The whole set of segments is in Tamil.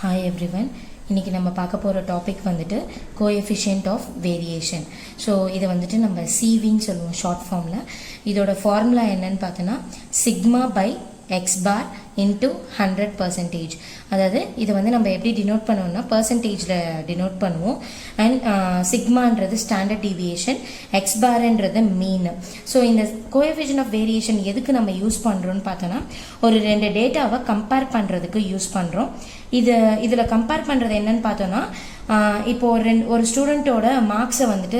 Hi everyone. இன்னைக்கு நம்ம பார்க்க போகிற டாபிக் வந்துட்டு கோஎஃபிஷியன்ட் ஆஃப் வேரியேஷன். ஸோ இதை வந்துட்டு நம்ம சிவின்னு சொல்லுவோம் ஷார்ட் ஃபார்மில். இதோட ஃபார்முலா என்னன்னு பார்த்தோன்னா sigma by x bar into 100%. அதாவது இதை வந்து நம்ம எப்படி டினோட் பண்ணுவோம்னா பர்சன்டேஜில் டினோட் பண்ணுவோம். அண்ட் சிக்மான்றது ஸ்டாண்டர்ட் டீவியேஷன், எக்ஸ் பார்ன்றது மீன். ஸோ இந்த கோஎஃபிஷியன்ட் ஆஃப் வேரியேஷன் எதுக்கு நம்ம யூஸ் பண்ணுறோன்னு பார்த்தோன்னா ஒரு ரெண்டு டேட்டாவை கம்பேர் பண்ணுறதுக்கு யூஸ் பண்ணுறோம். இதில் கம்பேர் பண்ணுறது என்னன்னு பார்த்தோன்னா இப்போது ஒரு ஸ்டூடெண்ட்டோட மார்க்ஸை வந்துட்டு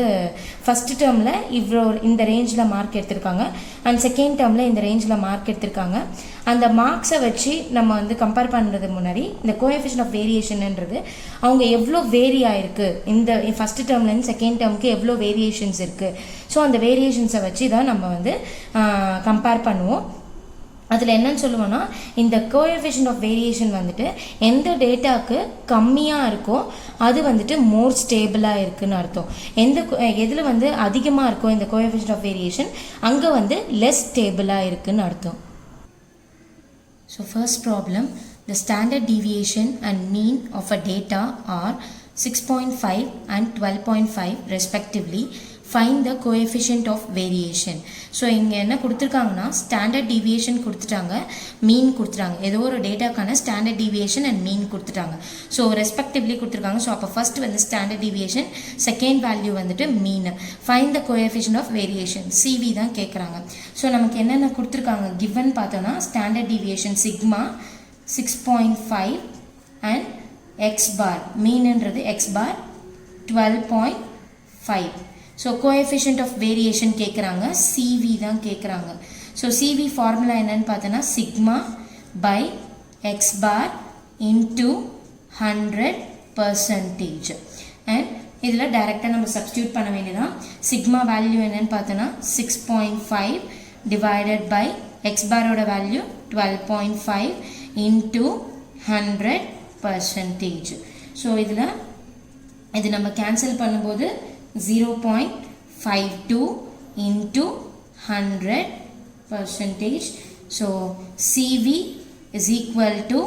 ஃபஸ்ட்டு டேர்மில் இந்த ரேஞ்சில் மார்க் எடுத்திருக்காங்க அண்ட் செகண்ட் டேர்மில் இந்த ரேஞ்சில் மார்க் எடுத்திருக்காங்க. அந்த மார்க்ஸை வச்சு நம்ம வந்து கம்பேர் பண்ணுறதுக்கு முன்னாடி இந்த கோஎஃபிஷியன்ட் ஆஃப் வேரியேஷன்ன்றது அவங்க எவ்வளோ வேரி ஆகிருக்கு, இந்த ஃபஸ்ட்டு டேர்ம்லேருந்து செகண்ட் டேர்முக்கு எவ்வளோ வேரியேஷன்ஸ் இருக்குது. ஸோ அந்த வேரியேஷன்ஸை வச்சு தான் நம்ம வந்து கம்பேர் பண்ணுவோம். அதில் என்னன்னு சொல்லுவோன்னா இந்த கோஎஃபிஷியன்ட் ஆஃப் வேரியேஷன் வந்துட்டு எந்த டேட்டாவுக்கு கம்மியாக இருக்கோ அது வந்துட்டு மோர் ஸ்டேபிளாக இருக்குதுன்னு அர்த்தம். எதில் வந்து அதிகமாக இருக்கோ இந்த கோஎஃபிஷியன்ட் ஆஃப் வேரியேஷன் அங்கே வந்து லெஸ் ஸ்டேபிளாக இருக்குதுன்னு அர்த்தம். So first problem, the standard deviation and mean of a data are 6.5 and 12.5 respectively. Find the coefficient of variation. So இங்கே என்ன கொடுத்துருக்காங்கன்னா ஸ்டாண்டர்ட் டீவியேஷன் கொடுத்துட்டாங்க, மீன் கொடுத்துட்டாங்க. ஏதோ ஒரு டேட்டாக்கான ஸ்டாண்டர்ட் டீவியேஷன் அண்ட் மீன் கொடுத்துட்டாங்க. ஸோ ரெஸ்பெக்டிவ்லி கொடுத்துருக்காங்க. ஸோ அப்போ ஃபர்ஸ்ட் வந்து ஸ்டாண்டர்ட் டீவியேஷன், செகண்ட் வேல்யூ வந்துட்டு mean. Find the coefficient of variation, CV தான் கேட்குறாங்க. ஸோ நமக்கு என்னென்ன கொடுத்துருக்காங்க கிவன் பார்த்தோன்னா standard deviation sigma 6.5 and x bar மீன்ன்றது x bar 12.5. So coefficient of variation கேட்குறாங்க, சிவி தான் கேட்குறாங்க. ஸோ சிவி ஃபார்முலா என்னன்னு பார்த்தோன்னா sigma by x bar into 100%. And இதில் டைரெக்டாக நம்ம சப்ஸ்டியூட் பண்ண வேண்டியதான். சிக்மா வேல்யூ என்னன்னு பார்த்தோன்னா 6.5 டிவைடட் பை எக்ஸ் பாரோட வேல்யூ 12.5 இன்ட்டு 100%. ஸோ இது நம்ம கேன்சல் பண்ணும்போது 0.52 into 100%. So CV is equal to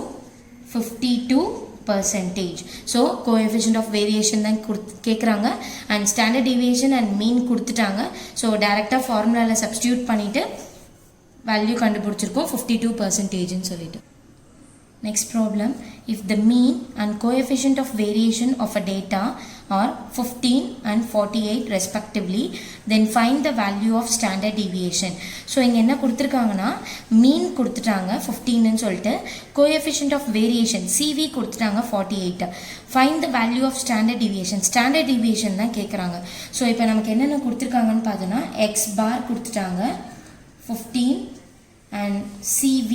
52%. So coefficient of variation தான் கேட்குறாங்க and standard deviation and mean கொடுத்துட்டாங்க. ஸோ டைரெக்டாக ஃபார்முலாவில் சப்ஸ்டியூட் பண்ணிவிட்டு வேல்யூ கண்டுபிடிச்சிருக்கோம் 52%ன்னு சொல்லிட்டு. Next problem, if the mean and coefficient of variation of a data are 15 and 48 respectively, then find the value of standard deviation. So இங்கே என்ன கொடுத்துருக்காங்கன்னா மீன் கொடுத்துட்டாங்க 15ன்னு சொல்லிட்டு, coefficient of variation CV கொடுத்துட்டாங்க 48. find the value of standard deviation, standard deviation தான் கேட்குறாங்க. ஸோ இப்போ நமக்கு என்னென்ன கொடுத்துருக்காங்கன்னு பார்த்தோன்னா எக்ஸ் பார் கொடுத்துட்டாங்க 15 and CV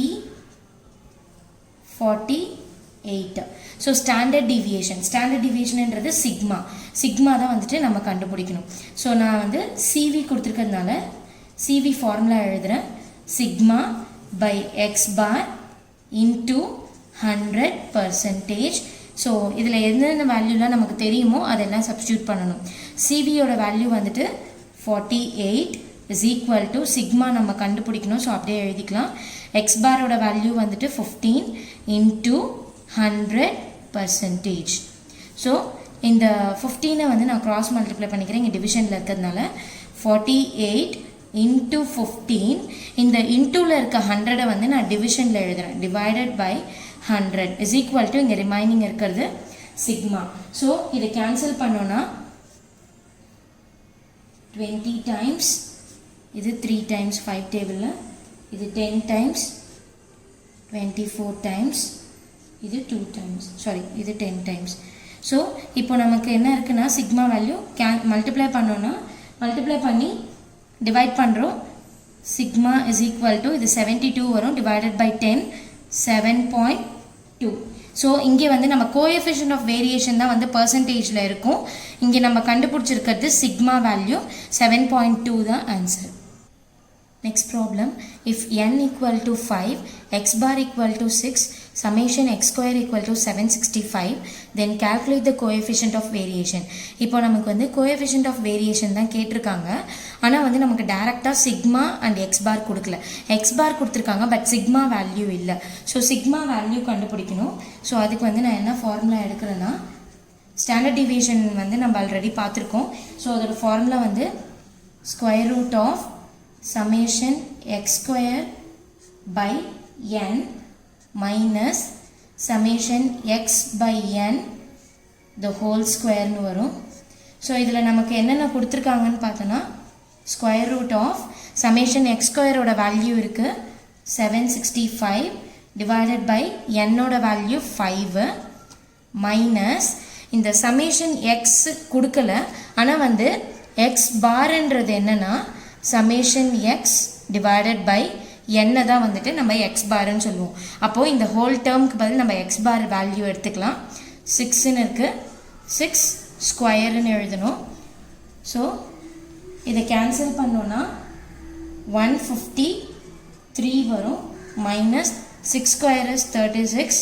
48. ஸோ ஸ்டாண்டர்ட் டீவியேஷன்ன்றது சிக்மா தான் வந்துட்டு நம்ம கண்டுபிடிக்கணும். ஸோ நான் வந்து சிவி கொடுத்துருக்கிறதுனால சிவி ஃபார்முலா எழுதுகிறேன், sigma by x bar into 100%. So இதில் எந்தெந்த வேல்யூலாம் நமக்கு தெரியுமோ அதெல்லாம் சப்ஸ்டியூட் பண்ணணும். சிவியோட வேல்யூ வந்துட்டு 48 is equal to சிக்மா நம்ம கண்டுபிடிக்கணும். ஸோ அப்படியே எழுதிக்கலாம். எக்ஸ் பாரோட வேல்யூ வந்துட்டு 15 into 100%. ஸோ இந்த 15 வந்து நான் கிராஸ் மல்டிப்ளை பண்ணிக்கிறேன் இங்கே டிவிஷனில் இருக்கிறதுனால. 48 into 15, இந்த இன்டூவில் இருக்க 100 வந்து நான் டிவிஷனில் எழுதுகிறேன், divided by 100 is equal to இங்கே ரிமைனிங் இருக்கிறது சிக்மா. ஸோ இதை கேன்சல் பண்ணோன்னா 20 டைம்ஸ், இது 3 டைம்ஸ் 5 டேபிளில், இது 10 டைம்ஸ், 24 டைம்ஸ், இது 2 டைம்ஸ், இது 10 டைம்ஸ். ஸோ இப்போ நமக்கு என்ன இருக்குன்னா சிக்மா வேல்யூ மல்டிப்ளை பண்ணி டிவைட் பண்ணுறோம். சிக்மா இஸ் ஈக்குவல் டு இது 72 வரும், டிவைடட் பை 10 7.2. ஸோ இங்கே வந்து நம்ம கோஎஃபிஷியன்ட் ஆஃப் வேரியேஷன் தான் வந்து பர்சன்டேஜில் இருக்கும். இங்கே நம்ம கண்டுபிடிச்சிருக்கிறது சிக்மா வேல்யூ 7.2 தான் answer. Next problem, if n equal to 5, x bar equal to 6, summation x square equal to 765, then calculate the coefficient of variation. இப்போ நமக்கு வந்து coefficient of variation தான் கேட்டிருக்காங்க. ஆனால் வந்து நமக்கு டைரெக்டாக சிக்மா அண்ட் எக்ஸ் பார் கொடுக்கல. எக்ஸ் பார் கொடுத்துருக்காங்க, பட் சிக்மா வேல்யூ இல்லை. ஸோ சிக்மா வேல்யூ கண்டுபிடிக்கணும். ஸோ அதுக்கு வந்து நான் என்ன ஃபார்முலா எடுக்கிறேன்னா, ஸ்டாண்டர்ட் டிவியேஷன் வந்து நம்ம ஆல்ரெடி பார்த்துருக்கோம். ஸோ அதோட ஃபார்முலா வந்து square root of summation x square by n minus summation x by n the whole square னு வரும். ஸோ இதில் நமக்கு என்னென்ன கொடுத்துருக்காங்கன்னு பார்த்தோன்னா, square root of summation x ஸ்கொயரோட வேல்யூ இருக்குது 765 டிவைடட் பை என்னோட வேல்யூ 5 மைனஸ் இந்த summation x கொடுக்கல, ஆனால் வந்து x பார்ன்றது என்னன்னா summation x divided by n தான் வந்துட்டு நம்ம x பார்னு சொல்லுவோம். அப்போது இந்த ஹோல் டேர்முக்கு பதில் நம்ம x பார் வேல்யூ எடுத்துக்கலாம். 6ன்னு இருக்குது, 6 ஸ்கொயர்னு எழுதணும். ஸோ இதை கேன்சல் பண்ணோன்னா 153 வரும், minus 6 square is 36.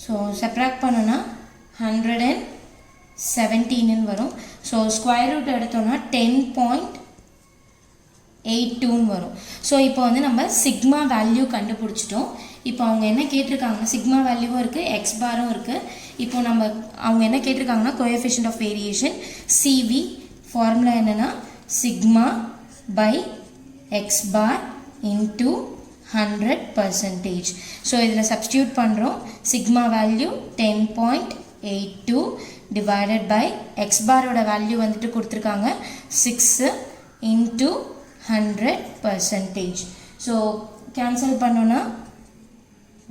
So subtract பண்ணோன்னா 117 வரும். ஸோ ஸ்கொயர் ரூட் எடுத்தோன்னா 10.82 வரும். ஸோ இப்போ வந்து நம்ம சிக்மா வேல்யூ கண்டுபிடிச்சிட்டோம். இப்போ அவங்க என்ன கேட்டிருக்காங்கன்னா, சிக்மா வேல்யூவும் இருக்குது, எக்ஸ் பாரும் இருக்குது. இப்போ நம்ம அவங்க என்ன கேட்டிருக்காங்கன்னா, coefficient of variation CV. Formula என்னென்னா sigma by x bar into 100%. So இதில் சப்ஸ்டியூட் பண்ணுறோம். Sigma value 10.82 divided by x பாரோட வேல்யூ வந்துட்டு கொடுத்துருக்காங்க 6 into 100%. ஸோ கேன்சல் பண்ணோன்னா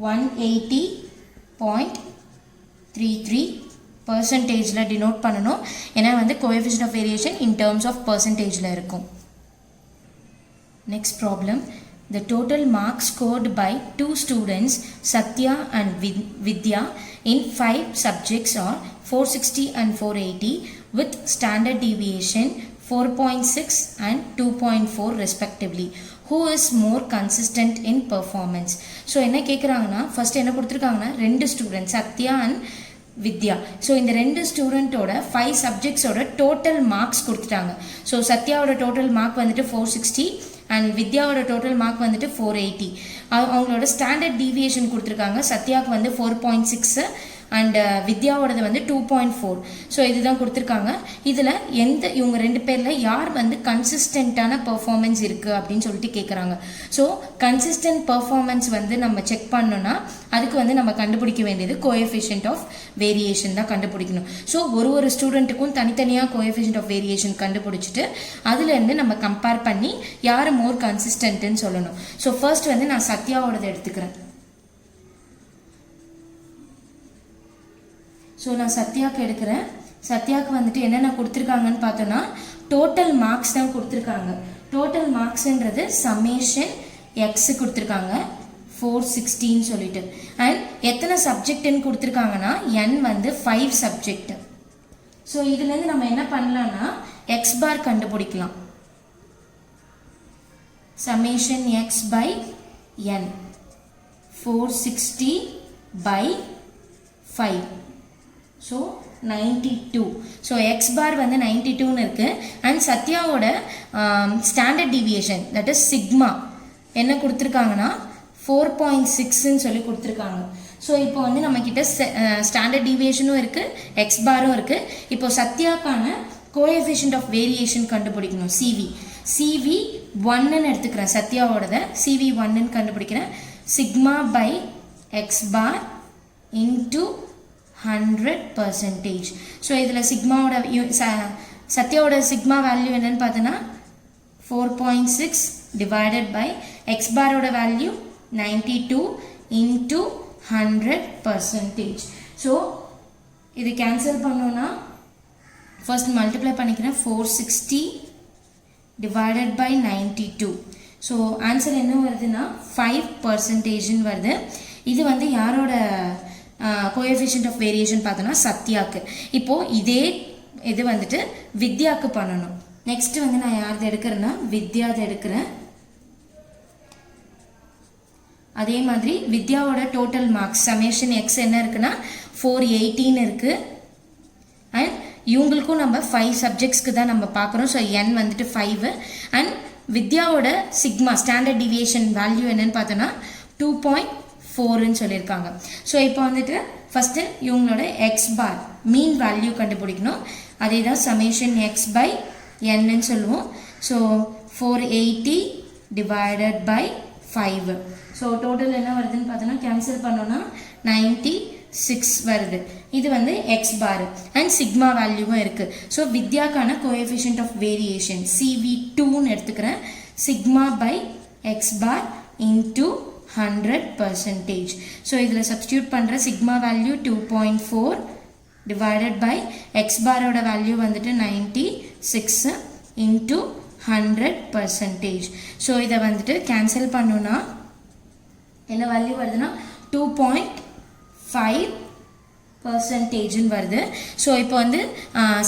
180.33% டினோட் பண்ணணும். ஏன்னா வந்து coefficient of variation in terms of பர்சன்டேஜில் இருக்கும். Next problem. The total marks scored by two students, Satya and Vidya, in 5 subjects are 460 and 480 with standard deviation 4.6 and 2.4 respectively. Who is more consistent in performance? So என்ன கேட்குறாங்கன்னா, ஃபர்ஸ்ட் என்ன கொடுத்துருக்காங்கன்னா, 2 students Sathya and Vidya. So இந்த 2 ஸ்டூடெண்ட்டோட 5 சப்ஜெக்ட்ஸோட டோட்டல் மார்க்ஸ் கொடுத்துட்டாங்க. ஸோ சத்யாவோட டோட்டல் மார்க் வந்துட்டு 460 அண்ட் வித்யாவோட டோட்டல் மார்க் வந்துட்டு 480. அவங்களோட ஸ்டாண்டர்ட் டீவியேஷன் கொடுத்துருக்காங்க. சத்யாவுக்கு வந்து 4.6 அண்ட் வித்யாவோடது வந்து 2.4. ஸோ இதுதான் கொடுத்துருக்காங்க. இதில் இவங்க 2 பேரில் யார் வந்து கன்சிஸ்டண்ட்டான பர்ஃபார்மன்ஸ் இருக்குது அப்படின்னு சொல்லிட்டு கேட்குறாங்க. ஸோ கன்சிஸ்டன்ட் பர்ஃபார்மன்ஸ் வந்து நம்ம செக் பண்ணோன்னா அதுக்கு வந்து நம்ம கண்டுபிடிக்க வேண்டியது கோஎஃபிஷியன்ட் ஆஃப் வேரியேஷன் தான் கண்டுபிடிக்கணும். ஸோ ஒரு ஸ்டூடெண்ட்டுக்கும் தனித்தனியாக கோஎஃபிஷியன்ட் ஆஃப் வேரியேஷன் கண்டுபிடிச்சிட்டு அதுலேருந்து நம்ம கம்பேர் பண்ணி யார் மோர் கன்சிஸ்டன்ட்னு சொல்லணும். ஸோ ஃபர்ஸ்ட் வந்து நான் சத்யாவோடது எடுத்துக்கிறேன். ஸோ நான் சத்யாவுக்கு எடுக்கிறேன். சத்யாவுக்கு வந்துட்டு என்னென்ன கொடுத்துருக்காங்கன்னு பார்த்தோன்னா, டோட்டல் மார்க்ஸ் தான் கொடுத்துருக்காங்க. டோட்டல் மார்க்ஸுன்றது சம்மேஷன் எக்ஸு கொடுத்துருக்காங்க 460 சொல்லிட்டு. அண்ட் எத்தனை சப்ஜெக்ட்னு கொடுத்துருக்காங்கன்னா n வந்து 5 சப்ஜெக்ட். ஸோ இதுலேருந்து நம்ம என்ன பண்ணலான்னா எக்ஸ் பார் கண்டுபிடிக்கலாம். Summation x by n 460 by 5. So 92. So x bar வந்து 92ன்னு இருக்குது. அண்ட் சத்யாவோட standard deviation that is sigma என்ன கொடுத்துருக்காங்கன்னா 4.6ன்னு சொல்லி கொடுத்துருக்காங்க. ஸோ இப்போ வந்து நம்மக்கிட்ட ஸ்டாண்டர்ட் டீவியேஷனும் இருக்குது, எக்ஸ் பாரும் இருக்குது. இப்போ சத்யாக்கான கோஎஃபிஷியன்ட் ஆஃப் வேரியேஷன் கண்டுபிடிக்கணும். சிவி 1ன்னு எடுத்துக்கிறேன். சத்யாவோடதை சிவி 1ன்னு கண்டுபிடிக்கிறேன். Sigma by x bar into 100%. So இதில் சிக்மாவோட சத்யாவோட சிக்மா வேல்யூ என்னன்னு பார்த்தோன்னா 4.6 டிவைடட் பை எக்ஸ் பாரோட வேல்யூ 92 இன்டூ 100%. ஸோ இது கேன்சல் பண்ணோன்னா ஃபர்ஸ்ட் மல்டிப்ளை பண்ணிக்கிறேன். 460 டிவைடட் பை 92. ஸோ ஆன்சர் என்ன வருதுன்னா 5% வருது. இது வந்து யாரோட கோஎஃபிஷியன்ட் ஆஃப் வேரியேஷன் பார்த்தோன்னா சத்யாவுக்கு. இப்போது இதே இது வந்துட்டு வித்யாவுக்கு பண்ணணும். நெக்ஸ்ட் வந்து நான் யாரது எடுக்கிறேன்னா வித்யாவது எடுக்கிறேன். அதே மாதிரி வித்யாவோட டோட்டல் மார்க்ஸ் சமேஷன் எக்ஸ் என்ன இருக்குன்னா 418 இருக்குது. அண்ட் இவங்களுக்கும் நம்ம 5 சப்ஜெக்ட்ஸ்க்கு தான் நம்ம பார்க்குறோம். ஸோ n வந்துட்டு 5. அண்ட் வித்யாவோட சிக்மா ஸ்டாண்டர்ட் டிவியேஷன் வேல்யூ என்னன்னு பார்த்தோன்னா 2.4ன்னு சொல்லியிருக்காங்க. ஸோ இப்போ வந்துட்டு ஃபஸ்ட்டு இவங்களோட எக்ஸ் பார் மீன் வேல்யூ கண்டுபிடிக்கணும். அதே தான் சமேஷன் எக்ஸ் பை என்னன்னு சொல்லுவோம். So 480 divided by 5. So total என்ன வருதுன்னு பார்த்தோன்னா கேன்சல் பண்ணோன்னா 96 வருது. இது வந்து எக்ஸ் பார் அண்ட் சிக்மா வேல்யூவும் இருக்குது. ஸோ வித்யாக்கான கோஎஃபிஷியன்ட் ஆஃப் வேரியேஷன் CV2ன்னு எடுத்துக்கிறேன். Sigma by x bar into 100%. So இதில் சப்ஸ்டியூட் பண்ணுற sigma value 2.4 divided by x பாரோட வேல்யூ வந்துட்டு 96 இன்டூ 100%. ஸோ இதை வந்துட்டு கேன்சல் பண்ணோன்னா என்ன வேல்யூ வருதுன்னா 2.5% வருது. ஸோ இப்போ வந்து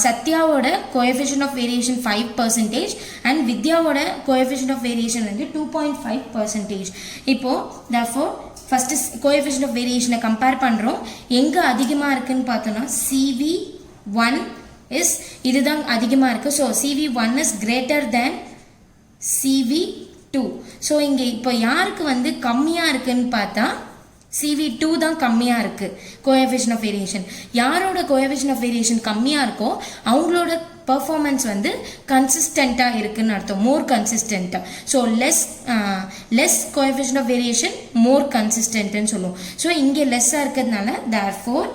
சத்யாவோட கோஎஃபிஷியன்ட் ஆஃப் வேரியேஷன் 5% அண்ட் வித்யாவோட கோஎஃபிஷியன்ட் ஆஃப் வேரியேஷன் வந்து 2.5%. இப்போது therefore ஃபஸ்ட்டு கோஎஃபிஷியன்ட் ஆஃப் வேரியேஷனை கம்பேர் பண்ணுறோம். எங்கே அதிகமாக இருக்குதுன்னு பார்த்தோன்னா CV1 இதுதான் அதிகமாக இருக்குது. So CV1 is greater than CV2. So இங்கே இப்போ யாருக்கு வந்து கம்மியாக இருக்குன்னு பார்த்தா CV2 தான் கம்மியாக இருக்குது கோஎஃபிஷியன்ட் ஆஃப் வேரியேஷன். யாரோட கோஎஃபிஷியன்ட் ஆஃப் வேரியேஷன் கம்மியாக இருக்கோ அவங்களோட பர்ஃபார்மன்ஸ் வந்து கன்சிஸ்டண்ட்டாக இருக்குன்னு அர்த்தம், மோர் கன்சிஸ்டண்ட்டாக. So less coefficient of variation more கன்சிஸ்டன்ட்னு சொல்லுவோம். ஸோ இங்கே லெஸ்ஸாக இருக்கிறதுனால therefore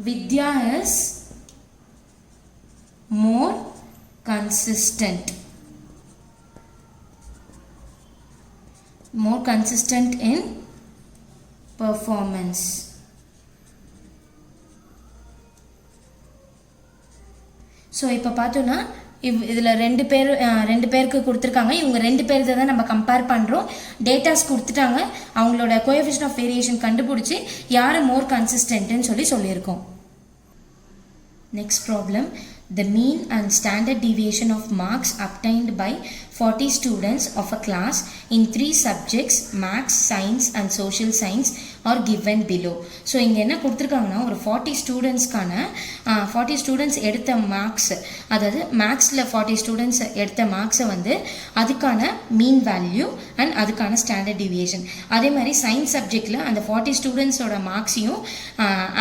Vidya is more consistent in performance. So இப்போ பார்த்தோன்னா இதில் ரெண்டு பேருக்கு கொடுத்துருக்காங்க. இவங்க 2 பேர் தான் நம்ம கம்பேர் பண்ணுறோம். டேட்டாஸ் கொடுத்துட்டாங்க, அவங்களோட கோஎஃபிஷியன்ட் ஆஃப் வேரியேஷன் கண்டுபிடிச்சி யார் மோர் கன்சிஸ்டன்ட்னு சொல்லியிருக்கோம். Next problem, the mean and standard deviation of marks obtained by 40 students of a class in 3 subjects maths, science and social science are given below. So இங்கே என்ன கொடுத்துருக்காங்கன்னா ஒரு 40 ஸ்டூடெண்ட்ஸ்க்கான 40 ஸ்டூடெண்ட்ஸ் எடுத்த மார்க்ஸ், அதாவது மேக்ஸில் 40 ஸ்டூடெண்ட்ஸ் எடுத்த மார்க்ஸை வந்து அதுக்கான மீன் வேல்யூ அண்ட் அதுக்கான ஸ்டாண்டர்ட் டிவியேஷன். அதே மாதிரி சயின்ஸ் சப்ஜெக்டில் அந்த 40 ஸ்டூடெண்ட்ஸோட மார்க்ஸையும்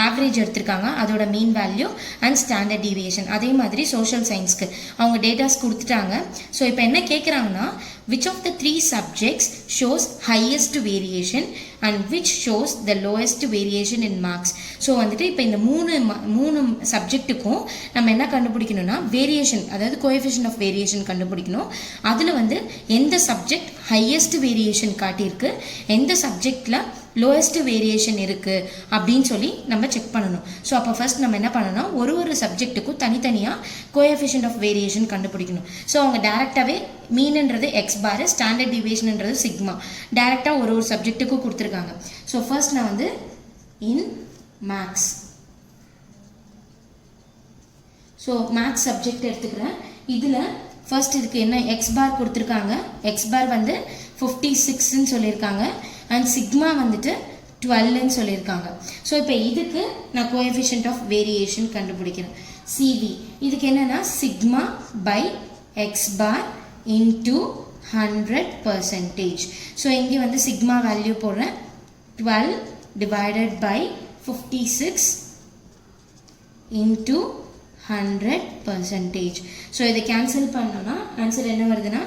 ஆவரேஜ் எடுத்திருக்காங்க, அதோட mean value and standard deviation. அதே மாதிரி சோஷியல் சயின்ஸ்க்கு அவங்க டேட்டாஸ் கொடுத்துட்டாங்க. ஸோ இப்போ என்ன கேட்குறாங்கன்னா which of the 3 subjects shows highest variation and which shows the lowest variation in marks. So வந்துட்டு இப்போ இந்த மூணு சப்ஜெக்ட்டுக்கும் நம்ம என்ன கண்டுபிடிக்கணும்னா வேரியேஷன், அதாவது கோஎஃபிஷியன்ட் ஆஃப் வேரியேஷன் கண்டுபிடிக்கணும். அதில் வந்து எந்த சப்ஜெக்ட் ஹையஸ்ட் வேரியேஷன் காட்டியிருக்கு, எந்த சப்ஜெக்டில் லோயஸ்ட் வேரியேஷன் இருக்குது அப்படின்னு சொல்லி நம்ம செக் பண்ணணும். ஸோ அப்போ ஃபர்ஸ்ட் நம்ம என்ன பண்ணணும், ஒரு சப்ஜெக்ட்டுக்கும் தனித்தனியாக கோஎஃபிஷியன்ட் ஆஃப் வேரியேஷன் கண்டுபிடிக்கணும். ஸோ அவங்க டேரெக்டாகவே மீன்ன்றது எக்ஸ் பார், ஸ்டாண்டர்ட் டிவியேஷன்ன்றது சிக்மா, டேரெக்டாக ஒரு சப்ஜெக்ட்டுக்கும் கொடுத்துருக்காங்க. ஸோ ஃபர்ஸ்ட் நான் வந்து இன் மேக்ஸ், ஸோ மேக்ஸ் சப்ஜெக்ட் எடுத்துக்கிறேன். இதில் ஃபர்ஸ்ட் இதுக்கு என்ன எக்ஸ் பார் கொடுத்துருக்காங்க, எக்ஸ் பார் வந்து 56ன்னு சொல்லியிருக்காங்க அண்ட் சிக்மா வந்துட்டு 12ன்னு சொல்லியிருக்காங்க. ஸோ இப்போ இதுக்கு நான் கோஎஃபிஷியன்ட் ஆஃப் வேரியேஷன் கண்டுபிடிக்கிறேன் CV. இதுக்கு என்னென்னா sigma by x bar into 100%. So இங்கே வந்து சிக்மா வேல்யூ போடுறேன் 12 டிவைடட் பை 56 இன்டூ 100%. ஸோ இதை கேன்சல் பண்ணோன்னா ஆன்சர் என்ன வருதுன்னா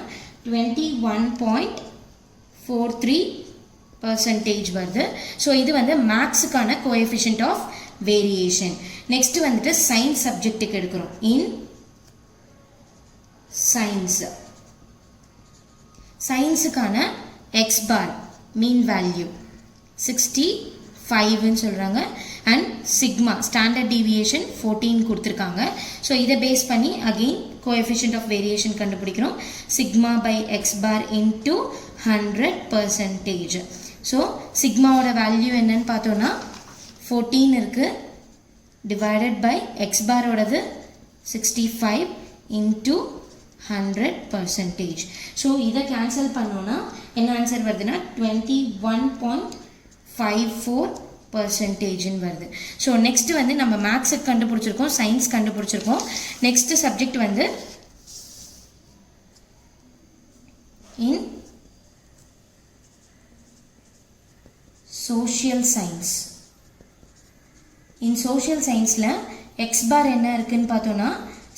21.43% வருது. ஸோ இது வந்து மேக்ஸுக்கான கோஎஃபிஷியன்ட் ஆஃப் வேரியேஷன். நெக்ஸ்ட் வந்துட்டு சயின்ஸ் சப்ஜெக்ட்டுக்கு எடுக்கிறோம். இன் சயின்ஸுக்கான எக்ஸ் பார் மீன் வேல்யூ 65ன்னு சொல்கிறாங்க அண்ட் சிக்மா ஸ்டாண்டர்ட் டிவியேஷன் 14 கொடுத்துருக்காங்க. ஸோ இதை பேஸ் பண்ணி அகெயின் கோஎஃபிஷியன்ட் ஆஃப் வேரியேஷன் கண்டுபிடிக்கிறோம். Sigma by x bar into 100%. So சிக்மாவோட வேல்யூ என்னன்னு பார்த்தோன்னா 14 இருக்குது, டிவைடட் பை எக்ஸ் பாரோடது 65 இன்டூ 100%. ஸோ இதை கேன்சல் பண்ணோன்னா என்ன ஆன்சர் வருதுன்னா 21.54% வருது. ஸோ நெக்ஸ்ட் வந்து நம்ம மேக்ஸுக்கு கண்டுபிடிச்சிருக்கோம், சயின்ஸ் கண்டுபிடிச்சிருக்கோம். நெக்ஸ்ட் சப்ஜெக்ட் வந்து in social science. In social சயின்ஸில் எக்ஸ் பார் என்ன இருக்குன்னு பார்த்தோன்னா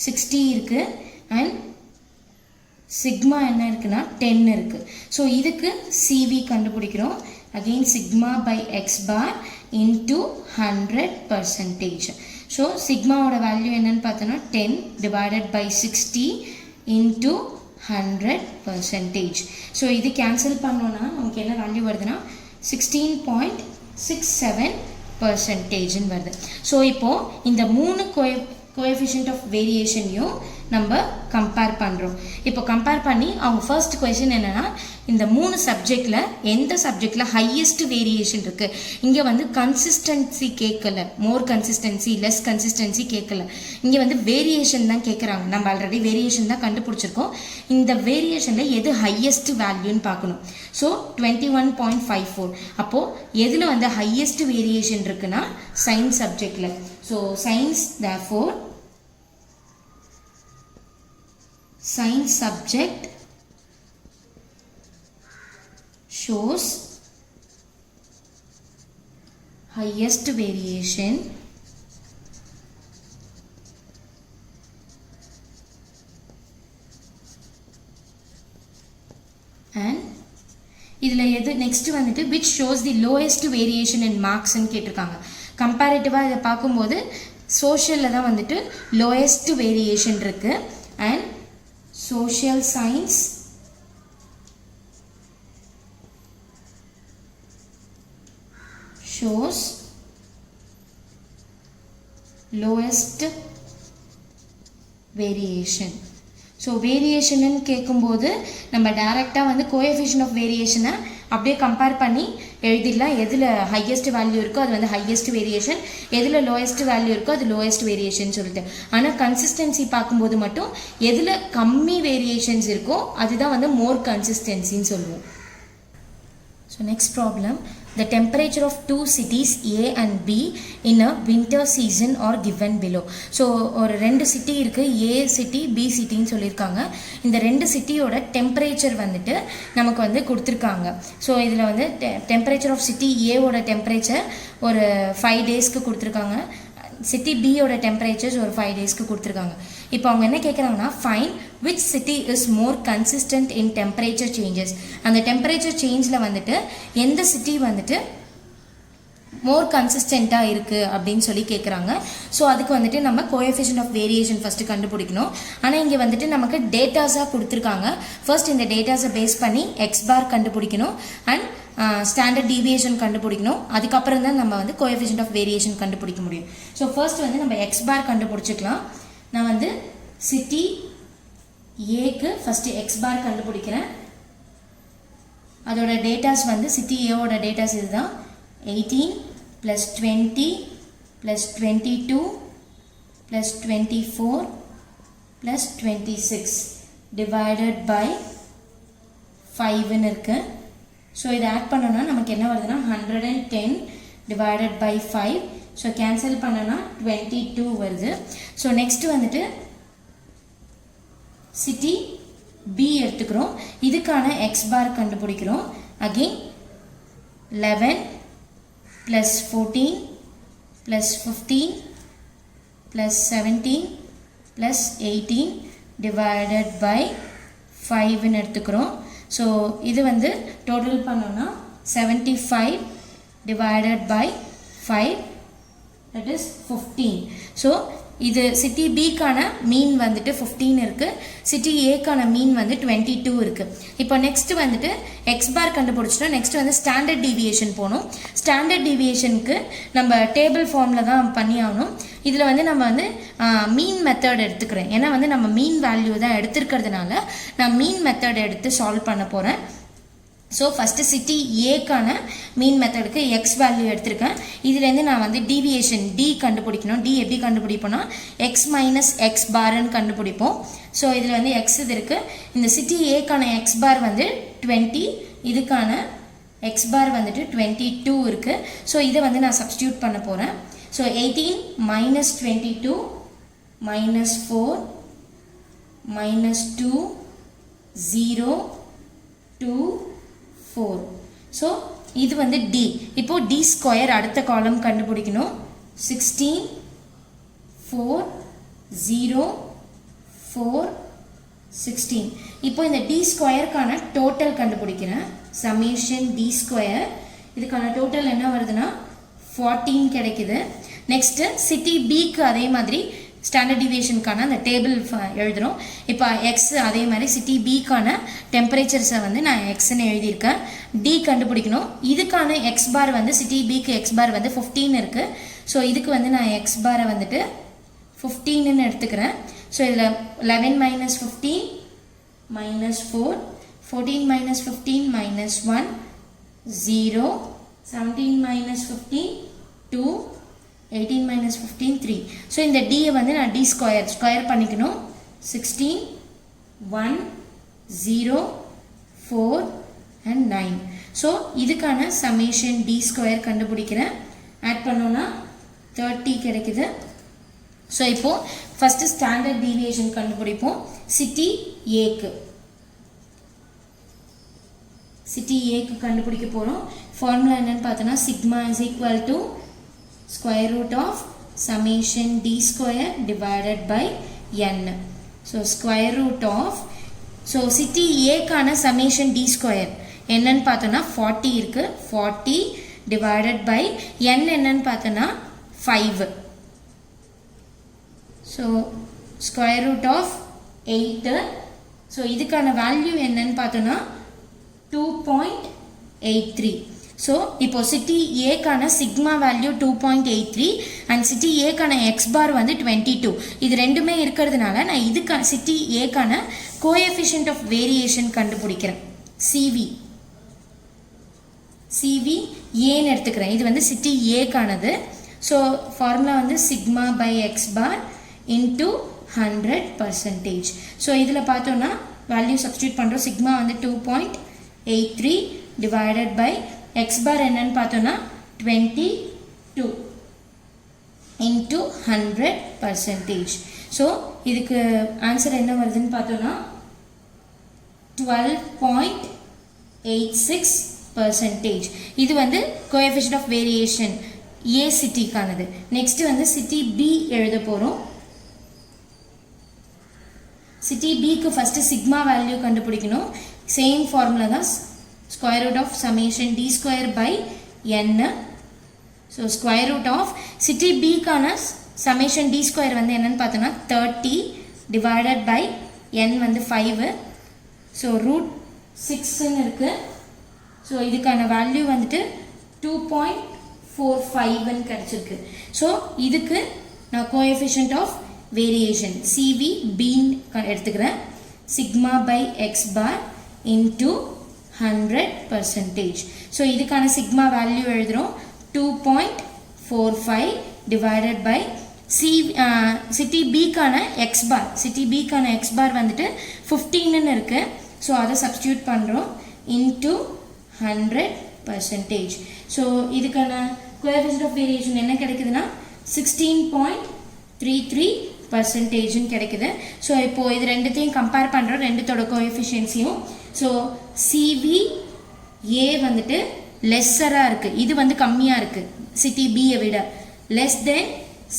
60 இருக்குது அண்ட் சிக்மா என்ன இருக்குன்னா 10 இருக்குது. ஸோ இதுக்கு சிவி கண்டுபிடிக்கிறோம். Again sigma by x bar into 100%. So சிக்மாவோட வேல்யூ என்னன்னு பார்த்தோன்னா 10 டிவைடட் பை 60 இன்ட்டு 100%. ஸோ இது கேன்சல் பண்ணோன்னா நமக்கு என்ன வேல்யூ வருதுன்னா 16.67% வருது. ஸோ இப்போது இந்த 3 கோஎஃபிஷியன்ட் ஆஃப் வேரியேஷனையும் நம்ம கம்பேர் பண்ணுறோம். இப்போ கம்பேர் பண்ணி அவங்க ஃபர்ஸ்ட் கொஸ்டின் என்னென்னா, இந்த 3 சப்ஜெக்டில் எந்த சப்ஜெக்டில் ஹையஸ்ட் வேரியேஷன் இருக்குது. இங்கே வந்து கன்சிஸ்டன்சி கேட்கல, மோர் கன்சிஸ்டன்சி லெஸ் கன்சிஸ்டன்சி கேட்கல, இங்கே வந்து வேரியேஷன் தான் கேட்குறாங்க. நம்ம ஆல்ரெடி வேரியேஷன் தான் கண்டுபிடிச்சிருக்கோம். இந்த வேரியேஷனில் எது ஹையஸ்ட் வேல்யூன்னு பார்க்கணும். ஸோ 21.54. அப்போது எதில் வந்து ஹையஸ்ட் வேரியேஷன் இருக்குன்னா சயின்ஸ் சப்ஜெக்டில். So science therefore science subject shows highest variation and இதில் எது நெக்ஸ்ட் வந்துட்டு which shows the lowest variation in marks ன்னு கேட்டிருக்காங்க. கம்பேரிட்டிவாக இதை பார்க்கும்போது சோஷியலில் தான் வந்துட்டு லோயஸ்ட் வேரியேஷன் இருக்குது. And social science shows lowest variation. So வேரியேஷன்னு கேட்கும்போது நம்ம டைரெக்டாக வந்து கோஎஃபிஷியன்ட் ஆஃப் வேரியேஷனை அப்படியே கம்பேர் பண்ணி எழுதிடலாம். எதில் ஹையஸ்ட் வேல்யூ இருக்கோ அது வந்து ஹையஸ்ட் வேரியேஷன், எதில் லோயஸ்ட் வேல்யூ இருக்கோ அது லோயஸ்ட் வேரியேஷன் சொல்லிட்டு. ஆனால் கன்சிஸ்டன்சி பார்க்கும்போது மட்டும் எதில் கம்மி வேரியேஷன்ஸ் இருக்கோ அதுதான் வந்து மோர் கன்சிஸ்டன்சின்னு சொல்லுவோம். So next problem, the temperature of 2 cities A and B in a winter season are given below. So ஒரு 2 சிட்டி இருக்குது, ஏ சிட்டி பி சிட்டின்னு சொல்லியிருக்காங்க. இந்த 2 சிட்டியோட டெம்பரேச்சர் வந்துட்டு நமக்கு வந்து கொடுத்துருக்காங்க. ஸோ இதில் வந்து டெம்பரேச்சர் ஆஃப் சிட்டி ஏவோட டெம்பரேச்சர் ஒரு 5 டேஸ்க்கு கொடுத்துருக்காங்க, சிட்டி பியோட டெம்பரேச்சர்ஸ் ஒரு 5 டேஸ்க்கு கொடுத்துருக்காங்க. இப்போ அவங்க என்ன கேட்குறாங்கன்னா, fine which city is more consistent in temperature changes. அந்த டெம்பரேச்சர் சேஞ்சில் வந்துட்டு எந்த சிட்டி வந்துட்டு மோர் கன்சிஸ்டண்ட்டாக இருக்குது அப்படின்னு சொல்லி கேட்குறாங்க. ஸோ அதுக்கு வந்துட்டு நம்ம கோஎஃபிஷியன்ட் ஆஃப் வேரியேஷன் ஃபஸ்ட்டு கண்டுபிடிக்கணும். ஆனால் இங்கே வந்துட்டு நமக்கு டேட்டாஸாக கொடுத்துருக்காங்க. ஃபர்ஸ்ட் இந்த டேட்டாஸை பேஸ் பண்ணி எக்ஸ் பார் கண்டுபிடிக்கணும் அண்ட் ஸ்டாண்டர்ட் டீவியேஷன் கண்டுபிடிக்கணும். அதுக்கப்புறம் தான் நம்ம வந்து கோஎஃபிஷியன்ட் ஆஃப் வேரியேஷன் கண்டுபிடிக்க முடியும். ஸோ ஃபர்ஸ்ட் வந்து நம்ம எக்ஸ் பார் கண்டுபிடிச்சிக்கலாம். நான் வந்து சிட்டி ஏக்கு ஃபஸ்ட்டு எக்ஸ் பார் கண்டுபிடிக்கிறேன். அதோட டேட்டாஸ் வந்து சிட்டி ஏவோட டேட்டாஸ் இதுதான். 18 + 20 + 22 + 24 + 26 டிவைடட் பை 5ன்னு இருக்கு. ஸோ இதை ஆட் பண்ணோன்னா நமக்கு என்ன வருதுன்னா 110 டிவைடட் பை 5. ஸோ கேன்சல் பண்ணோன்னா 22 வருது. ஸோ நெக்ஸ்ட் வந்துட்டு சிட்டி பி எடுத்துக்கிறோம். இதுக்கான எக்ஸ் பார் கண்டுபிடிக்கிறோம். அகெயின் 11 + 14 + 15 + 17 + 18 டிவைடட் பை 5ன்னு எடுத்துக்கிறோம். ஸோ இது வந்து டோட்டல் பண்ணோன்னா 75 divided by 5 that is 15. So இது சிட்டி பிக்கான மீன் வந்துட்டு 15 இருக்குது, சிட்டி ஏக்கான மீன் வந்து 22 இருக்குது. இப்போ நெக்ஸ்ட் வந்துட்டு எக்ஸ் பார் கண்டுபிடிச்சிட்டோம். நெக்ஸ்ட் வந்து ஸ்டாண்டர்ட் டீவியேஷன் போகணும். ஸ்டாண்டர்ட் டீவியேஷனுக்கு நம்ம டேபிள் ஃபார்மில் தான் பண்ணி ஆகணும். இதில் வந்து நம்ம வந்து மீன் மெத்தட் எடுத்துக்கிறேன். ஏன்னா வந்து நம்ம மீன் வேல்யூ தான் எடுத்துருக்கிறதுனால நான் மீன் மெத்தட் எடுத்து சால்வ் பண்ண போகிறேன். ஸோ ஃபஸ்ட்டு சிட்டி ஏக்கான மீன் மெத்தடுக்கு எக்ஸ் வேல்யூ எடுத்திருக்கேன். இதுலேருந்து நான் வந்து டீவியேஷன் டி கண்டுபிடிக்கணும். டி எப்படி கண்டுபிடிப்போம்னா எக்ஸ் மைனஸ் எக்ஸ் பார்ன்னு கண்டுபிடிப்போம். ஸோ இதில் வந்து எக்ஸ் இது இருக்குது. இந்த சிட்டி ஏக்கான எக்ஸ் பார் வந்து 20, இதுக்கான எக்ஸ் பார் வந்துட்டு 22 இருக்குது. ஸோ இதை வந்து நான் சப்ஸ்டியூட் பண்ண போகிறேன். So 18 minus 22 minus 4 minus 2 0 2 4. So இது வந்து டி. இப்போது டி ஸ்கொயர் அடுத்த காலம் கண்டுபிடிக்கணும். 16 4 0 4 16. இப்போ இந்த டி ஸ்கொயருக்கான டோட்டல் கண்டுபிடிக்கிறேன். சமேஷன் டி ஸ்கொயர், இதுக்கான டோட்டல் என்ன வருதுன்னா 14 கிடைக்குது. நெக்ஸ்ட்டு சிட்டி பிக்கு அதே மாதிரி ஸ்டாண்டர்ட் டிவியேஷனுக்கான அந்த டேபிள் எழுதுகிறோம். இப்போ எக்ஸ் அதே மாதிரி சிட்டி பிக்கான டெம்பரேச்சர்ஸை வந்து நான் எக்ஸ்ன்னு எழுதியிருக்கேன். டி கண்டுபிடிக்கணும். இதுக்கான எக்ஸ் பார் வந்து சிட்டி பிக்கு எக்ஸ் பார் வந்து 15 இருக்குது. ஸோ இதுக்கு வந்து நான் எக்ஸ் பாரை வந்துட்டு 15ன்னு எடுத்துக்கிறேன். ஸோ இதில் 11 minus 15 minus 4 14 minus 15 minus 1 0 17 minus 15 2 18 minus 15 3. So இந்த டியை வந்து நான் டி ஸ்கொயர் பண்ணிக்கணும். 16 1 0 4 and 9. ஸோ இதுக்கான சமேஷன் டி ஸ்கொயர் கண்டுபிடிக்கிறேன். ஆட் பண்ணோன்னா 30 கிடைக்குது. ஸோ இப்போது ஃபஸ்ட்டு ஸ்டாண்டர்ட் டீவியேஷன் கண்டுபிடிப்போம். சிட்டி ஏக்கு கண்டுபிடிக்க போகிறோம். ஃபார்முலா என்னன்னு பார்த்தோன்னா sigma is equal to square root of summation d square divided by n. So square root of, so city ஏக்கான சமேஷன் டி ஸ்கொயர் என்னன்னு பார்த்தோன்னா 40 இருக்குது. 40 டிவைடட் பை என் என்னன்னு பார்த்தோன்னா 5. So square root of 8. So இதுக்கான வேல்யூ என்னன்னு பார்த்தோன்னா 2.83. ஸோ இப்போ சிட்டி ஏக்கான சிக்மா வேல்யூ 2.83 அண்ட் சிட்டி ஏக்கான எக்ஸ் பார் வந்து 22. இது ரெண்டுமே இருக்கிறதுனால நான் இதுக்கான சிட்டி ஏக்கான கோஎஃபிஷியன்ட் ஆஃப் வேரியேஷன் கண்டுபிடிக்கிறேன். சிவி ஏன்னு எடுத்துக்கிறேன். இது வந்து சிட்டி ஏக்கானது. ஸோ ஃபார்முலா வந்து sigma by x bar into 100%. So இதில் பார்த்தோன்னா வேல்யூ சப்ஸ்டியூட் பண்ணுறோம். சிக்மா வந்து 2.83 டிவைடட் பை எக்ஸ் பார் என்னன்னு பார்த்தோன்னா 22 இன்ட்டு 100%. ஸோ இதுக்கு ஆன்சர் என்ன வருதுன்னு பார்த்தோன்னா 12.86%. இது வந்து கோஎஃபிஷியன்ட் ஆஃப் வேரியேஷன் ஏ சிட்டிக்கானது. நெக்ஸ்ட் வந்து சிட்டி பி எழுத போகிறோம். சிட்டி பிக்கு ஃபஸ்ட்டு சிக்மா வேல்யூ கண்டுபிடிக்கணும். சேம் ஃபார்முலா தான், square root of summation d square by n. So square root of city பிக்கான சமேஷன் டி ஸ்கொயர் வந்து என்னன்னு பார்த்தோன்னா 30 டிவைடட் பை என் வந்து 5. ஸோ ரூட் 6ன்னு இருக்குது. ஸோ இதுக்கான வேல்யூ வந்துட்டு 2.45ன்னு கிடச்சிருக்கு. ஸோ இதுக்கு நான் கோஎஃபிஷியன்ட் ஆஃப் வேரியேஷன் சிவி பின்னு எடுத்துக்கிறேன். Sigma by x bar into 100%. So இதுக்கான சிக்மா வேல்யூ எழுதுகிறோம். 2.45 டிவைடட் பை சிட்டி பிக்கான எக்ஸ் பார். சிட்டி பிக்கான எக்ஸ் பார் வந்துட்டு 15ன்னு இருக்குது. ஸோ அதை சப்ஸ்டியூட் பண்ணுறோம். இன்ட்டு 100%. ஸோ இதுக்கான கோஎஃபிஷியன்ட் ஆஃப் வேரியேஷன் என்ன கிடைக்குதுன்னா 16.33% கிடைக்குது. ஸோ இப்போது இது ரெண்டுத்தையும் கம்பேர் பண்ணுறோம், ரெண்டுத்தோட கோஎஃபிஷியன்சியும். ஸோ சிவி ஏ வந்துட்டு லெஸ்ஸராக இருக்குது, இது வந்து கம்மியாக இருக்குது சிட்டி பியை விட, லெஸ் தென்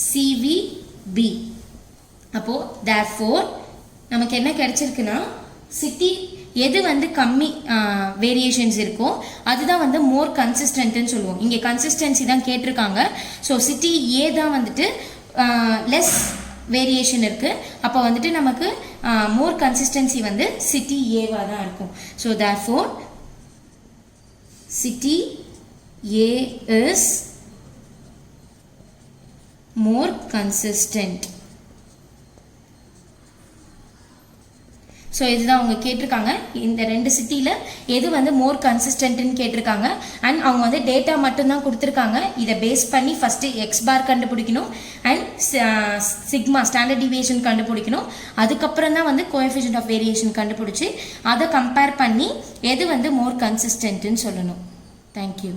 சிவி பி. அப்போது தேர்ஃபோர் நமக்கு என்ன கிடைச்சிருக்குன்னா சிட்டி எது வந்து கம்மி வேரியேஷன்ஸ் இருக்கோ அதுதான் வந்து மோர் கன்சிஸ்டன்ட்னு சொல்லுவோம். இங்கே கன்சிஸ்டன்சி தான் கேட்டிருக்காங்க. ஸோ சிட்டி ஏ தான் வந்துட்டு லெஸ் வேரியேஷன் இருக்குது. அப்போ வந்துட்டு நமக்கு மோர் கன்சிஸ்டன்சி வந்து சிட்டி ஏவாக தான் இருக்கும். So therefore city A is more consistent. So இதுதான் அவங்க கேட்டிருக்காங்க. இந்த ரெண்டு சிட்டியில் எது வந்து மோர் கன்சிஸ்டன்ட்னு கேட்டிருக்காங்க. அண்ட் அவங்க வந்து டேட்டா மட்டும்தான் கொடுத்துருக்காங்க. இதை பேஸ் பண்ணி ஃபஸ்ட்டு எக்ஸ் பார் கண்டுபிடிக்கணும் அண்ட் சிக்மா ஸ்டாண்டர்ட் டிவியேஷன் கண்டுபிடிக்கணும். அதுக்கப்புறம் தான் வந்து கோஎஃபிஷியன்ட் ஆஃப் வேரியேஷன் கண்டுபிடிச்சி அதை கம்பேர் பண்ணி எது வந்து மோர் கன்சிஸ்டன்ட்னு சொல்லணும். தேங்க்யூ.